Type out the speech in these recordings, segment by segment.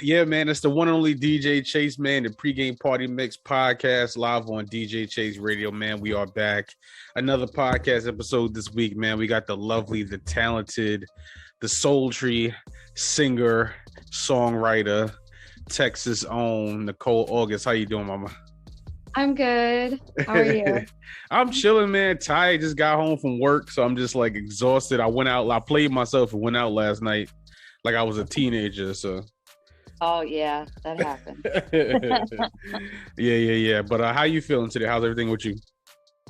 Yeah, man, it's the one and only DJ Chase, man, the pregame party mix podcast live on DJ Chase Radio, man. We are back. Another podcast episode this week, man. We got the lovely, the talented, the sultry singer, songwriter, Texas own Nycole August. How you doing, mama? I'm good. How are you? I'm chilling, man. Tired. Just got home from work, so I'm just like exhausted. I played myself and went out last night like I was a teenager, so. Oh yeah, that happened. Yeah. But how you feeling today? How's everything with you?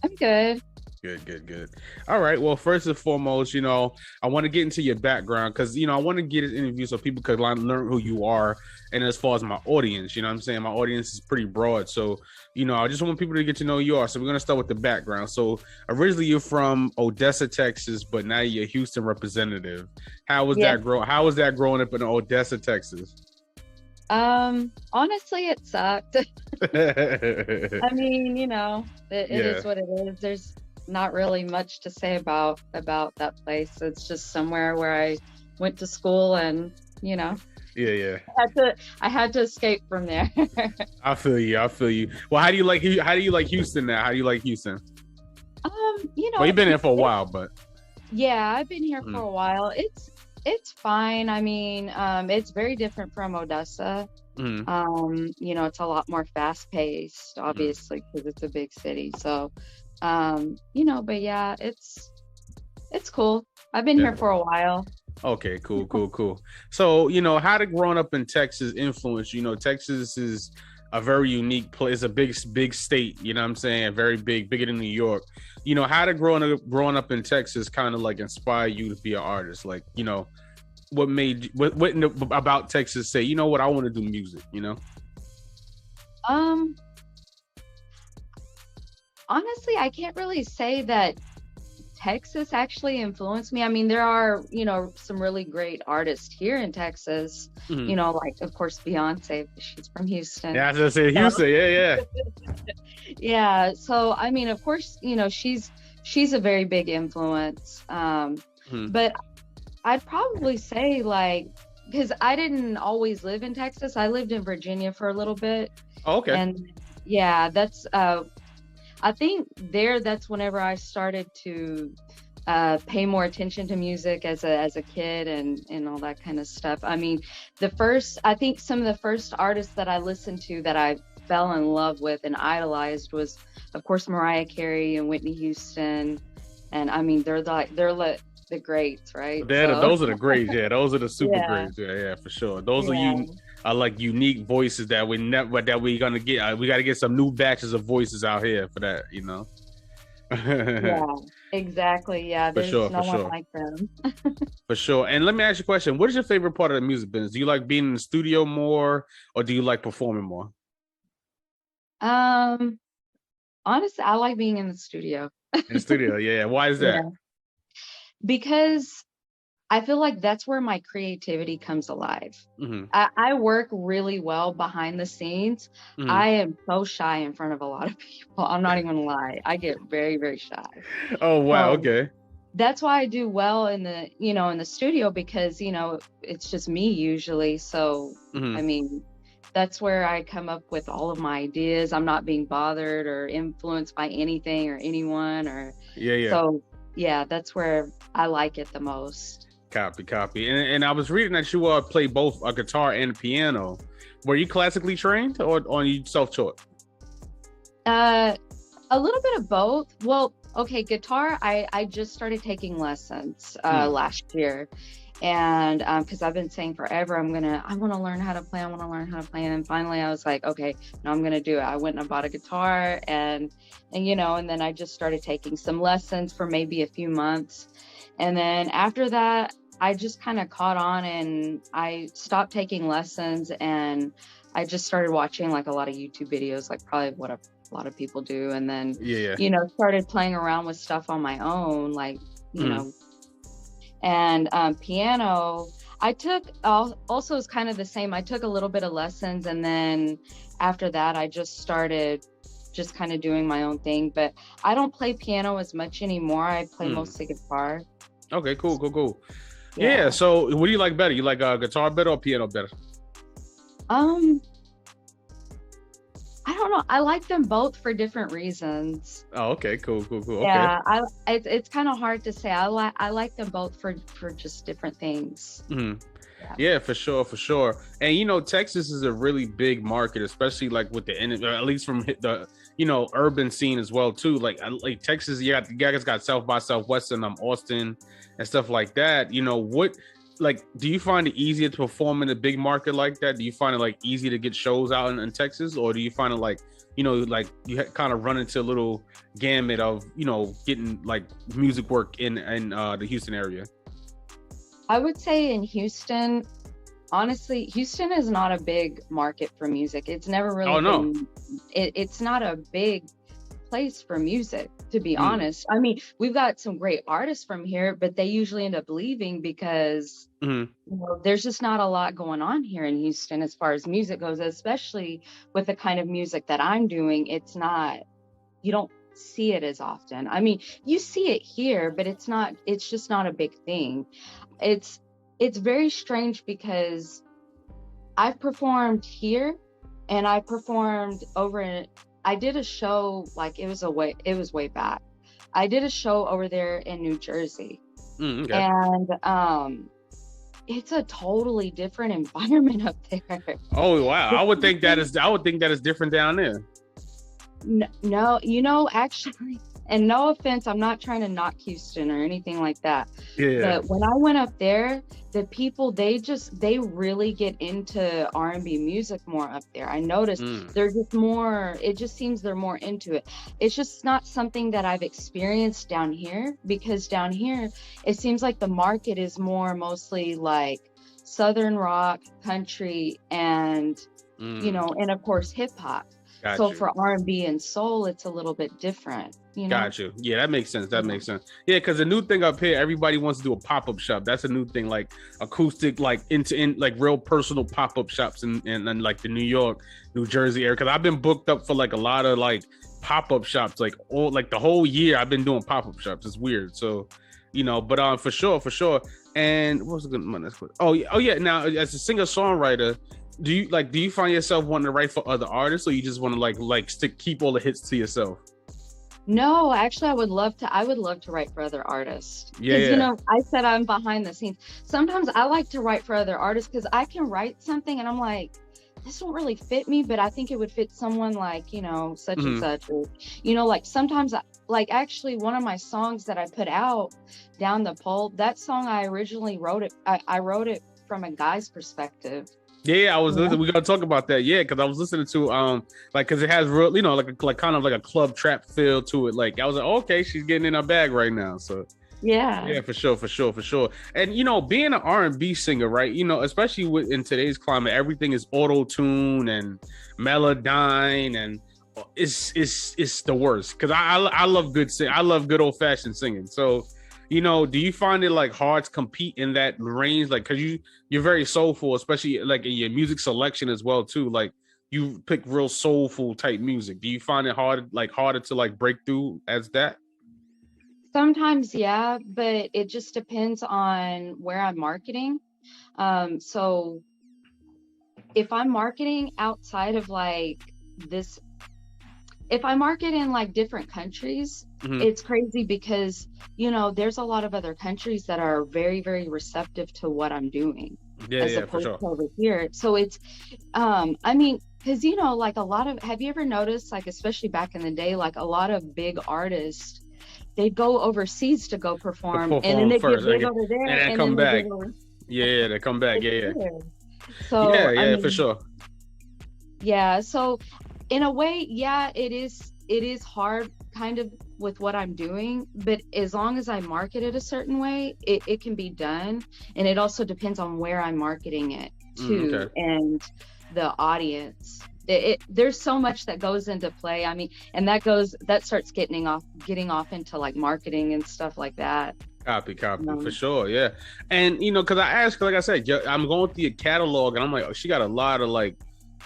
I'm good. Good. All right. Well, first and foremost, I want to get into your background because, I want to get an interview so people could learn who you are. And as far as my audience, what I'm saying? My audience is pretty broad. So, I just want people to get to know who you are. So we're going to start with the background. So originally you're from Odessa, Texas, but now you're a Houston representative. How was that growing up in Odessa, Texas? Honestly, it sucked. I mean, it is what it is. There's not really much to say about that place. It's just somewhere where I went to school and, Yeah. I had to escape from there. I feel you. Well, how do you like Houston now? How do you like Houston? Well, you've been there for a while, but yeah, I've been here for a while. It's fine. I mean, it's very different from Odessa. It's a lot more fast paced, obviously, because it's a big city. So, but yeah, it's cool. I've been here for a while. Okay, cool. So, how did growing up in Texas influence you? Texas is a very unique place, a big state, you know what I'm saying? Very bigger than New York. How did growing up in Texas kind of like inspire you to be an artist? Like, what made what about Texas say, I want to do music, Honestly, I can't really say that Texas actually influenced me. I mean, there are, some really great artists here in Texas, like, of course, Beyonce, she's from Houston. Yeah, I was gonna say Houston. Yeah. Yeah. So, I mean, of course, she's a very big influence. But I'd probably say, like, because I didn't always live in Texas. I lived in Virginia for a little bit. Oh, okay. And yeah, that's, I think that's whenever I started to pay more attention to music as a kid and all that kind of stuff. I mean, I think some of the first artists that I listened to that I fell in love with and idolized was, of course, Mariah Carey and Whitney Houston. And I mean, they're the greats, right? Those are the greats. Yeah, those are the super greats. Yeah, for sure. Those are like unique voices that we gonna get. We got to get some new batches of voices out here for that. Yeah, exactly. Yeah, there's no one like them. For sure. And let me ask you a question: what is your favorite part of the music business? Do you like being in the studio more, or do you like performing more? Honestly, I like being in the studio. In the studio, yeah. Why is that? Yeah. Because I feel like that's where my creativity comes alive. I work really well behind the scenes. I am so shy in front of a lot of people. I'm not even gonna lie. I get very, very shy. Oh, wow. Okay. That's why I do well in the studio because, it's just me usually. So, I mean, that's where I come up with all of my ideas. I'm not being bothered or influenced by anything or anyone Yeah. So, yeah, that's where I like it the most. Copy. And I was reading that you play both a guitar and a piano. Were you classically trained or you self-taught? A little bit of both. Well, okay, guitar, I just started taking lessons last year. And because I've been saying forever, I want to learn how to play. And finally I was like, okay, no, I'm going to do it. I went and I bought a guitar and then I just started taking some lessons for maybe a few months. And then after that, I just kind of caught on and I stopped taking lessons and I just started watching like a lot of YouTube videos, like probably what a lot of people do. And then, started playing around with stuff on my own, like, and piano, I took also is kind of the same. I took a little bit of lessons and then after that, I just started just kind of doing my own thing, but I don't play piano as much anymore. I play mostly guitar. Okay, cool. Yeah. So what do you like better? You like guitar better or piano better? Um, I don't know. I like them both for different reasons. Oh, okay, cool. Okay. Yeah, it's kind of hard to say. I like them both for just different things. Hmm. Yeah. Yeah, for sure. And Texas is a really big market, especially like with at least from the urban scene as well too. Like Texas, you guys got South by Southwest and Austin and stuff like that. What like do you find it easier to perform in a big market like that? Do you find it like easy to get shows out in Texas, or do you find it like like you kind of run into a little gamut of getting like music work in the Houston area? I would say in Houston, honestly, Houston is not a big market for music. It's never really been, it's not a big place for music, to be honest. I mean, we've got some great artists from here, but they usually end up leaving because there's just not a lot going on here in Houston as far as music goes, especially with the kind of music that I'm doing. It's not, you don't see it as often. I mean, you see it here, but it's just not a big thing. It's very strange because I've performed here and I performed I did a show, like it was way back. I did a show over there in New Jersey. Okay. And it's a totally different environment up there. Oh wow. I would think that is different down there. No, actually, and no offense, I'm not trying to knock Houston or anything like that. Yeah. But when I went up there, the people, they really get into R&B music more up there. I noticed they're just more, it just seems they're more into it. It's just not something that I've experienced down here, because down here, it seems like the market is mostly like Southern rock, country, and, and of course, hip hop. So for R&B and soul, it's a little bit different. Got you. Yeah, that makes sense. Makes sense. Yeah, because the new thing up here, everybody wants to do a pop-up shop. That's a new thing, like acoustic, like in like real personal pop-up shops in like the New York, New Jersey area. Because I've been booked up for like a lot of like pop-up shops, like the whole year I've been doing pop-up shops. It's weird. So, but for sure. And what was the next question? Oh yeah. Now, as a singer-songwriter, do you find yourself wanting to write for other artists, or you just want to keep all the hits to yourself? No, actually, I would love to write for other artists. Yeah. I said I'm behind the scenes. Sometimes I like to write for other artists because I can write something and I'm like, this don't really fit me, but I think it would fit someone like, such and such. Or, like sometimes, actually one of my songs that I put out, Down the Pole, that song I originally wrote it. I wrote it from a guy's perspective. Yeah, I was listening. We gotta talk about that. Yeah, because I was listening to because it has real, like kind of like a club trap feel to it. Like I was like, okay, she's getting in her bag right now. So yeah, for sure. And being an R&B singer, right? Especially in today's climate, everything is auto tune and melodyne, and it's the worst. Because I love good sing. I love good old fashioned singing. So. Do you find it like hard to compete in that range? Like, cause you're very soulful, especially like in your music selection as well too. Like you pick real soulful type music. Do you find it harder to like break through as that? Sometimes, yeah, but it just depends on where I'm marketing. So if I'm marketing outside of like this, if I market in like different countries, it's crazy because, there's a lot of other countries that are very, very receptive to what I'm doing. As opposed to over here. So it's, I mean, because, like a lot of, have you ever noticed, like, especially back in the day, like a lot of big artists, they'd go overseas to go perform and then they get big over there and then come back. Yeah, they come back. Yeah. So, yeah, for sure. Yeah. So in a way, yeah, it is hard kind of with what I'm doing, but as long as I market it a certain way, it can be done. And it also depends on where I'm marketing it to and the audience. There's so much that goes into play. I mean, and that starts getting off into like marketing and stuff like that. Copy, for sure, yeah. And because I asked, like I said, I'm going through your catalog, and I'm like, oh, she got a lot of like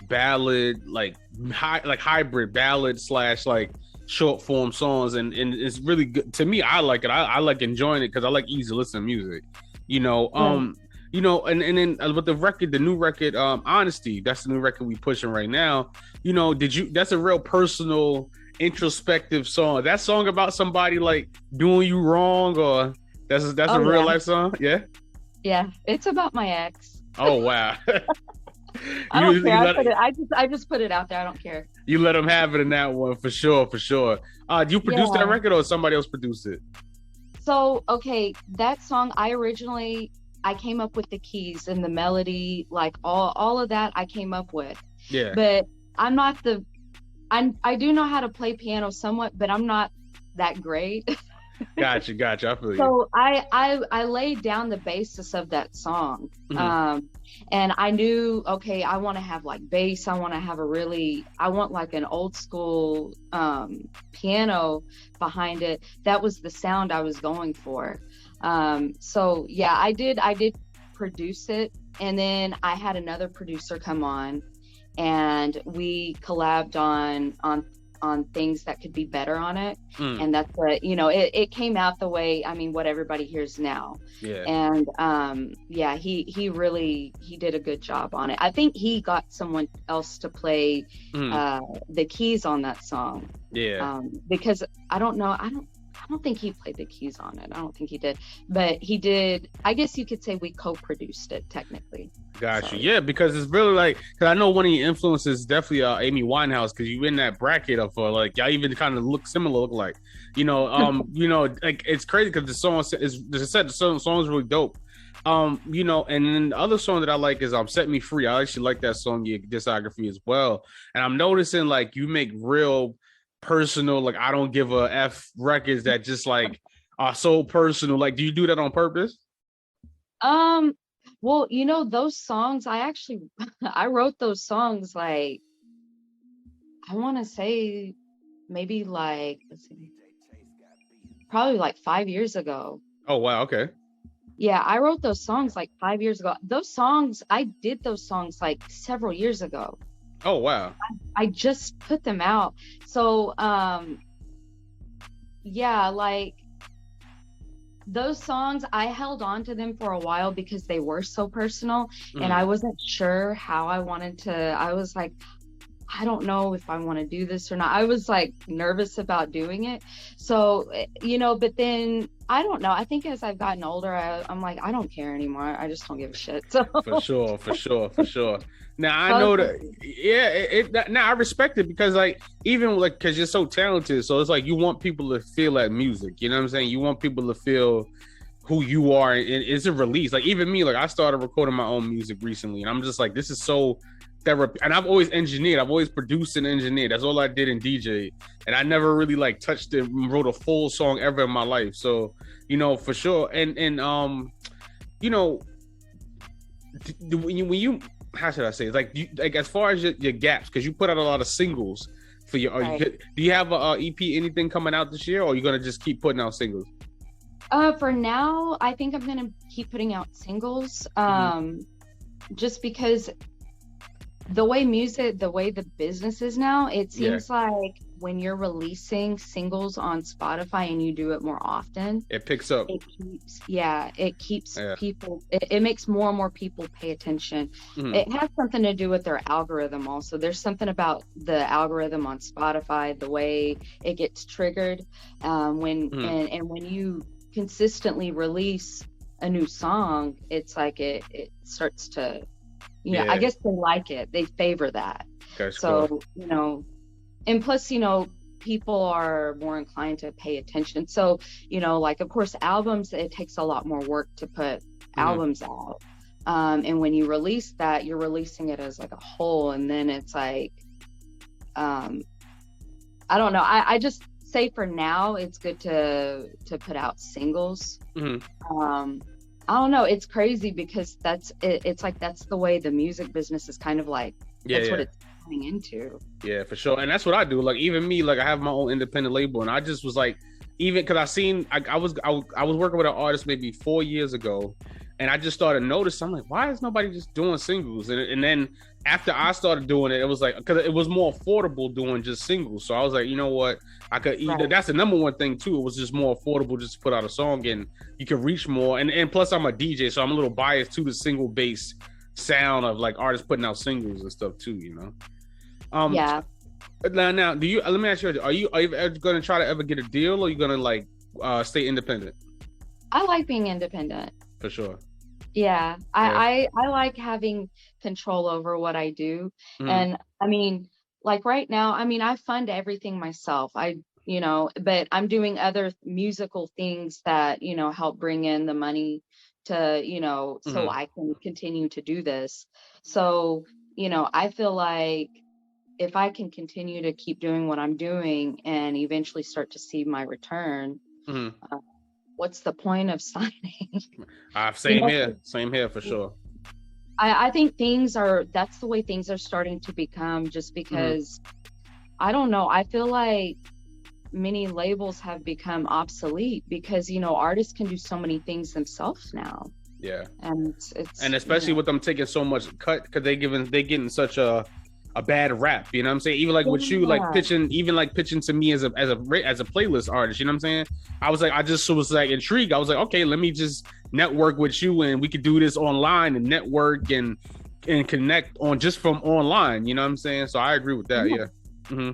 ballad, like hybrid ballad / like short form songs, and it's really good to me. I like it. I like enjoying it because I like easy listening music. you know, and then with the new record, Honesty, that's the new record we pushing right now. You know, that's a real personal, introspective song. That song about somebody like doing you wrong, or that's a real life song? Yeah. Yeah, it's about my ex. Oh wow. I don't care. I just put it out there. I don't care. You let them have it in that one for sure, for sure. Do you produce that record or somebody else produced it? So, okay, that song I came up with the keys and the melody, like all of that I came up with. Yeah. But I'm not I do know how to play piano somewhat, but I'm not that great. Gotcha. I feel you. So I laid down the basis of that song. And I knew, okay, I want to have like bass. I want like an old school piano behind it. That was the sound I was going for. So yeah, I did produce it. And then I had another producer come on and we collabed on things that could be better on it. And that's what, you know, it came out the way, I mean, what everybody hears now. Yeah. And yeah, he did a good job on it. I think he got someone else to play the keys on that song. Yeah. Because I don't think he played the keys on it. I don't think he did, but he did. I guess you could say we co-produced it technically. Gotcha. So. Yeah, because it's really like, because I know one of your influences is definitely Amy Winehouse, because you in that bracket of like y'all even kind of look like, you know, you know, like it's crazy because the song the song is really dope. You know, and then the other song that I like is Set Me Free. I actually like that song, your discography as well. And I'm noticing like you make real personal, like I don't give a F records that just like are so personal. Like, do you do that on purpose? Well, you know, those songs, I wrote those songs like, I want to say maybe like, let's see, probably like 5 years ago. Oh, wow. Okay. Yeah, I wrote those songs like 5 years ago. I did those songs like several years ago. Oh, wow. I just put them out. So, yeah, like those songs, I held on to them for a while because they were so personal and I wasn't sure how I was like, I don't know if I want to do this or not. I was like nervous about doing it. So, you know, but then I don't know. I think as I've gotten older, I'm like, I don't care anymore. I just don't give a shit. So. For sure. Now I know that, yeah. Now I respect it because, like, even like, because you're so talented, so it's like you want people to feel that music. You know what I'm saying? You want people to feel who you are, and it's a release. Like even me, like I started recording my own music recently, and I'm just like, this is so therapy. And I've always engineered. I've always produced and engineered. That's all I did in DJ, and I never really like touched it, wrote a full song ever in my life. So, you know, for sure. And you know, when you how should I say? It's like as far as your gaps, because you put out a lot of singles for your. Right. Do you have a EP, anything coming out this year, or are you gonna just keep putting out singles? For now, I think I'm gonna keep putting out singles. Just because the way the business is now, it seems like when you're releasing singles on Spotify and you do it more often, it picks up. It keeps people, it makes more and more people pay attention. It has something to do with their algorithm also. There's something about the algorithm on Spotify, the way it gets triggered when you consistently release a new song, it's like it starts to, you know, I guess they like it. They favor that. That's so cool. You know, and plus, you know, people are more inclined to pay attention. So, you know, like, of course, albums, it takes a lot more work to put albums out. And when you release that, you're releasing it as like a whole. And then it's like, I don't know. I just say for now, it's good to put out singles. I don't know. It's crazy because it's like, that's the way the music business is kind of like, that's what it's coming into. Yeah, for sure. And that's what I do. Like even me, like I have my own independent label, and I just was like, even because I was working with an artist maybe 4 years ago, And I just started noticing, I'm like, why is nobody just doing singles? And then after I started doing it, it was like, because it was more affordable doing just singles. So I was like, you know what? I could either, Right. that's the number one thing too. It was just more affordable just to put out a song and you can reach more. And plus I'm a DJ, so I'm a little biased to the single bass sound of like artists putting out singles and stuff too, you know? Yeah. Now do you, let me ask you, are you ever going to try to ever get a deal, or are you going to like stay independent? I like being independent. For sure. Yeah. Yeah. I like having control over what I do. Mm-hmm. And I mean, like right now, I mean, I fund everything myself. But I'm doing other musical things that, help bring in the money to, so Mm-hmm. I can continue to do this. So, I feel like if I can continue to keep doing what I'm doing and eventually start to see my return, Mm-hmm. uh, what's the point of signing? you Same know, here. Same here for sure. I think that's the way things are starting to become, just Mm-hmm. because I don't know. I feel like many labels have become obsolete because, artists can do so many things themselves now. Yeah. And And it's, especially with them taking so much cut, because they getting such a bad rap. You know what I'm saying? Even like with you, like yeah, pitching, even like pitching to me as a playlist artist. You know what I'm saying? I just was like intrigued. I was like, okay, let me just network with you, and we could do this online and network and connect on just from online. You know what I'm saying? So I agree with that. yeah. Yeah. Mm-hmm.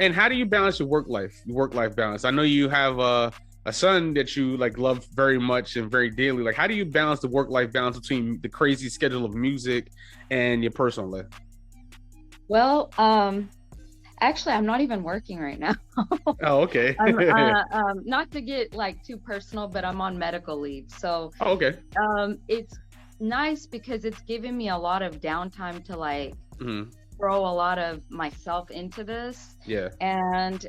And how do you balance your work life balance? I know you have a son that you like love very much and very dearly. Like, how do you balance the work life balance between the crazy schedule of music and your personal life? Well, actually, I'm not even working right now. Oh, okay. I'm not to get like too personal, but I'm on medical leave. So Oh, okay. it's nice because it's given me a lot of downtime to like Mm-hmm. throw a lot of myself into this. Yeah. And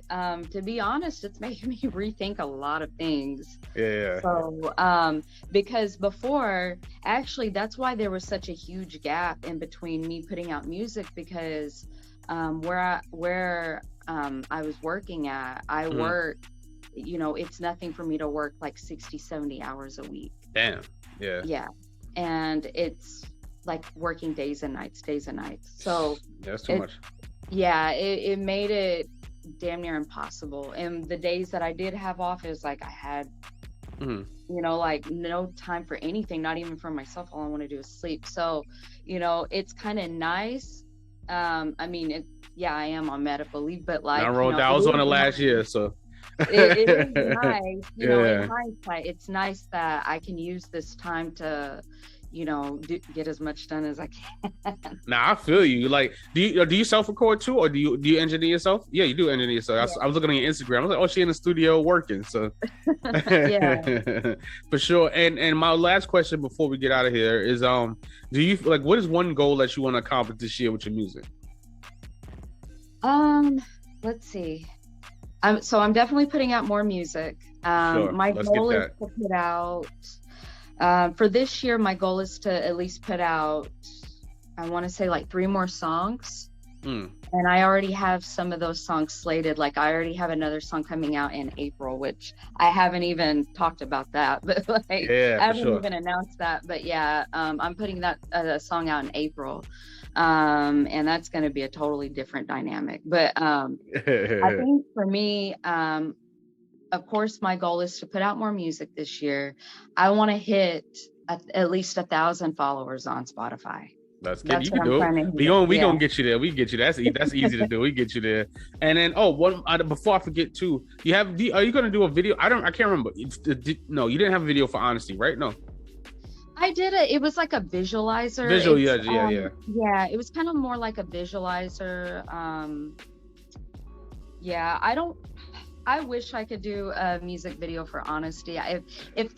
to be honest, it's making me rethink a lot of things. Yeah. So because before, actually, that's why there was such a huge gap in between me putting out music, because where I was working at, I Mm-hmm. work, it's nothing for me to work like 60, 70 hours a week. Damn. Yeah. Yeah. And it's like working days and nights. So That's too it, much. yeah, it made it damn near impossible. And the days that I did have off, it was like I had, Mm-hmm. like no time for anything, not even for myself. All I want to do is sleep. So, it's kind of nice. I mean, yeah, I am on medical leave, but I like, rolled. I it was on is it last nice. year, so. It is nice, in Yeah. hindsight, it's nice that I can use this time to, get as much done as I can. Nah, I feel you. Like, do you self record too, or do you engineer yourself? Yeah, you do engineer yourself. I was looking on your Instagram. I was like, oh, she in the studio working. So, Yeah. for sure. And my last question before we get out of here is, do you like, what is one goal that you want to accomplish this year with your music? Um, let's see. I'm definitely putting out more music. Sure, My let's get goal is that. to put out, for this year, my goal is to at least put out, I want to say like 3 more songs. Mm. And I already have some of those songs slated. Like I already have another song coming out in April, which I haven't even talked about that, but like Yeah, I for haven't sure. even announced that. But yeah, I'm putting that song out in April. And that's going to be a totally different dynamic. But I think for me, of course, my goal is to put out more music this year. I want to hit at least 1,000 followers on Spotify. Let's get That's you what can I'm do it. trying to We hit. gonna we Yeah. gonna get you there. We get you. That's easy to do. We get you there. And then before I forget too, are you gonna do a video? I can't remember. No, you didn't have a video for Honesty, right? No. I did it. It was like a visualizer. Visual, yeah, yeah, yeah. Yeah, it was kind of more like a visualizer. Yeah, I wish I could do a music video for Honesty. If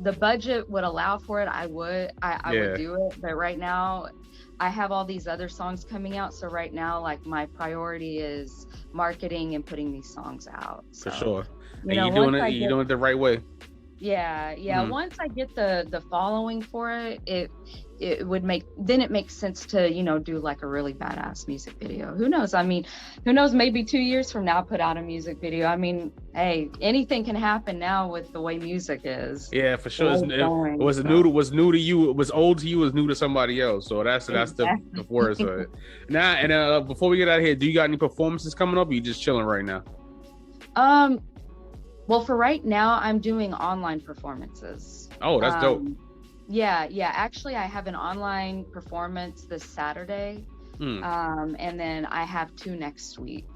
the budget would allow for it, I would Yeah, do it. But right now, I have all these other songs coming out. So right now, like my priority is marketing and putting these songs out. for So, sure. And you're doing once it. I You're get, doing it the right way. yeah, Mhm. once I get the following for it, it makes sense to, you know, do like a really badass music video. Who knows? I mean, who knows, maybe 2 years from now, put out a music video. I mean, hey, anything can happen now with the way music is. Yeah, for sure. It was new to you. It was old to you. It was new to somebody else. So that's the worst of it. Now, and before we get out of here, do you got any performances coming up? Or are you just chilling right now? Well, for right now, I'm doing online performances. Oh, that's dope. Yeah. Actually, I have an online performance this Saturday, and then I have 2 next week.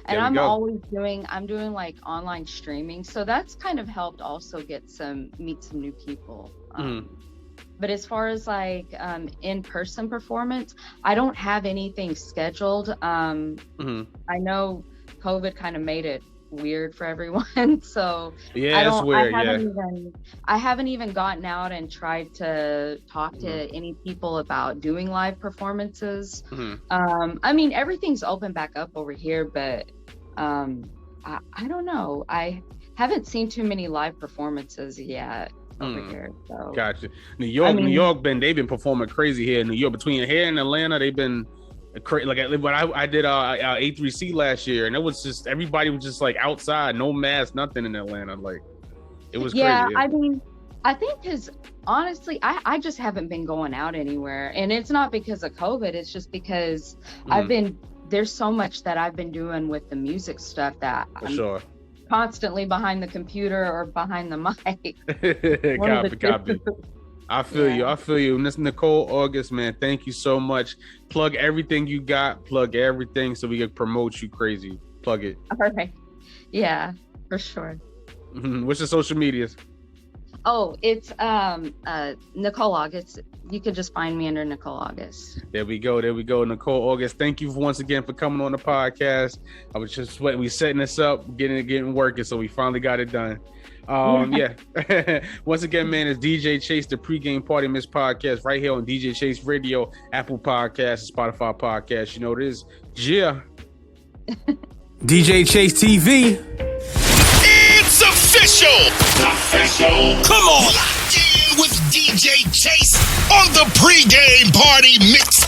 And I'm doing like online streaming, so that's kind of helped also meet some new people. But as far as like in-person performance, I don't have anything scheduled. I know COVID kind of made it weird for everyone, so yeah, it's weird. I haven't even gotten out and tried to talk to any people about doing live performances. I mean, everything's open back up over here, but I don't know, I haven't seen too many live performances yet over here. So gotcha. New York they've been performing crazy here in New York. Between here and Atlanta, they've been crazy. Like I did A3C last year, and it was just everybody was just like outside, no mask, nothing in Atlanta. Like it was crazy. I mean, I think because honestly, I just haven't been going out anywhere, and it's not because of COVID. It's just because there's so much that I've been doing with the music stuff that I'm constantly behind the computer or behind the mic. Copy. I feel you. And this Nycole August, man, thank you so much. Plug everything you got. Plug everything so we can promote you crazy. Plug it. All right. Yeah, for sure. What's your social medias? Oh, it's Nycole August. You could just find me under Nycole August. There we go. Nycole August. Thank you once again for coming on the podcast. I was just sweating. We setting this up, getting working, so we finally got it done. Once again, man, it's DJ Chase, the pregame party miss podcast, right here on DJ Chase Radio, Apple Podcasts, Spotify Podcasts. You know what it is. DJ Chase TV. It's official. Come on. Locked in with DJ Chase on the pregame party mix.